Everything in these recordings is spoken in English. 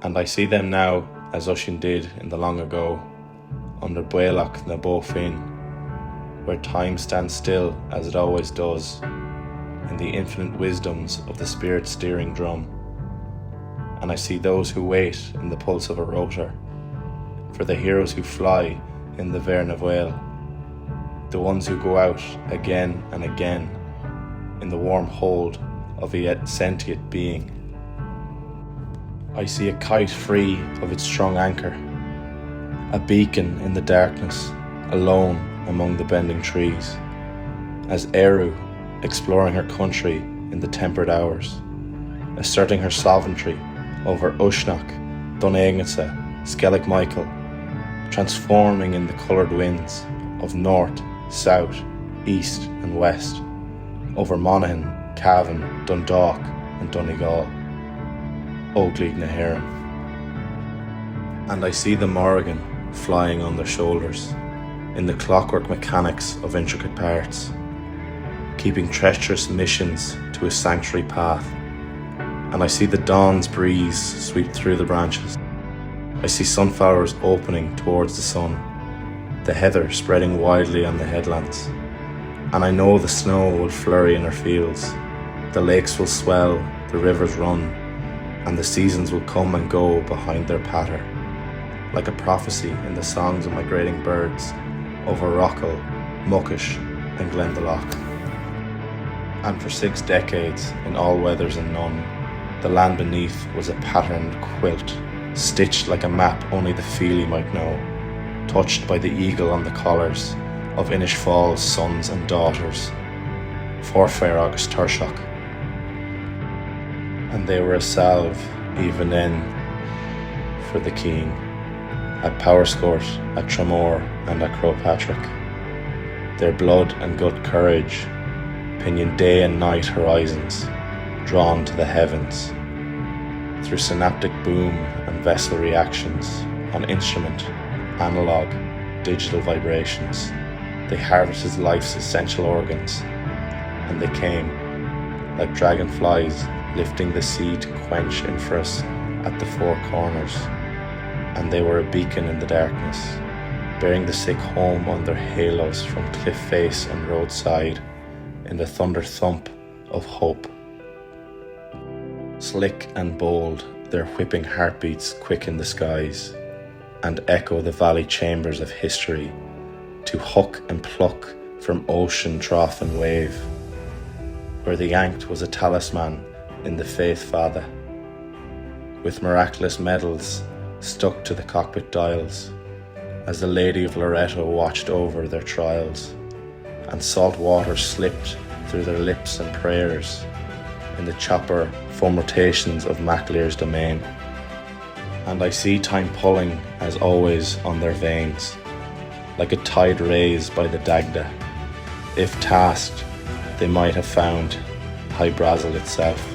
And I see them now as Oisin did in the long ago, under Bailach na Bofin, where time stands still as it always does, in the infinite wisdoms of the spirit steering drum. And I see those who wait in the pulse of a rotor, for the heroes who fly in the Ver na Bhail, the ones who go out again and again in the warm hold of a yet sentient being. I see a kite free of its strong anchor, a beacon in the darkness, alone among the bending trees, as Eru, exploring her country in the tempered hours, asserting her sovereignty over Ushnach, Doneagnasa, Skellig Michael, transforming in the coloured winds of north, south, east and west, over Monaghan, Cavan, Dundalk and Donegal, Óglaigh na HÉireann. And I see the Morrigan flying on their shoulders, in the clockwork mechanics of intricate parts, keeping treacherous missions to a sanctuary path. And I see the dawn's breeze sweep through the branches. I see sunflowers opening towards the sun, the heather spreading widely on the headlands. And I know the snow will flurry in our fields, the lakes will swell, the rivers run, and the seasons will come and go behind their patter, like a prophecy in the songs of migrating birds over Rockall, Muckish and Glendalough. And for 6 decades, in all weathers and none, the land beneath was a patterned quilt, stitched like a map only the Feely might know, touched by the eagle on the collars of Inishfall's sons and daughters, Forfair August Turshach. And they were a salve, even then, for the keen, at Powerscourt, at Tramore and at Crowpatrick. Their blood and gut courage pinioned day and night horizons, drawn to the heavens. Through synaptic boom and vessel reactions, on instrument, analog, digital vibrations, they harvested life's essential organs, and they came, like dragonflies, lifting the sea to quench in for us at the 4 corners. And they were a beacon in the darkness, bearing the sick home on their halos from cliff face and roadside, in the thunder thump of hope. Slick and bold, their whipping heartbeats quicken the skies, and echo the valley chambers of history, to huck and pluck from ocean, trough and wave, where the yanked was a talisman in the faith father, with miraculous medals stuck to the cockpit dials, as the Lady of Loretto watched over their trials, and salt water slipped through their lips and prayers in the chopper foamrotations of MacLear's domain. And I see time pulling, as always, on their veins, like a tide raised by the Dagda. If tasked, they might have found High Brazil itself.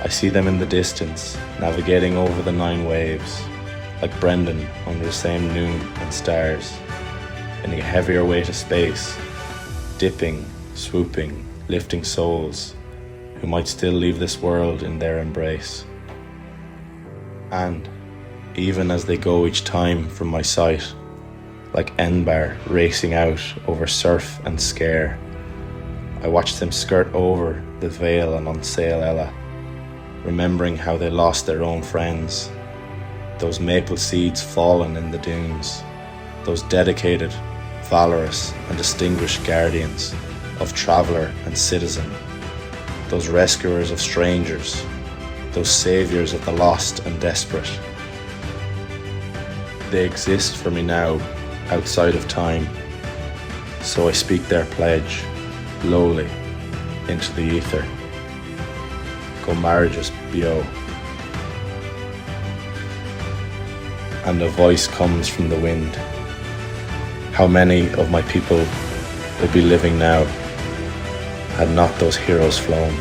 I see them in the distance, navigating over the 9 waves, like Brendan under the same noon and stars, in a heavier weight of space, dipping, swooping, lifting souls, who might still leave this world in their embrace. And, even as they go each time from my sight, like Enbar racing out over surf and scare, I watch them skirt over the Vale and on Sail Ella, remembering how they lost their own friends, those maple seeds fallen in the dunes, those dedicated, valorous and distinguished guardians of traveller and citizen, those rescuers of strangers, those saviours of the lost and desperate. They exist for me now, outside of time, so I speak their pledge, lowly, into the ether. Go marriages bio. And a voice comes from the wind. How many of my people would be living now had not those heroes flown?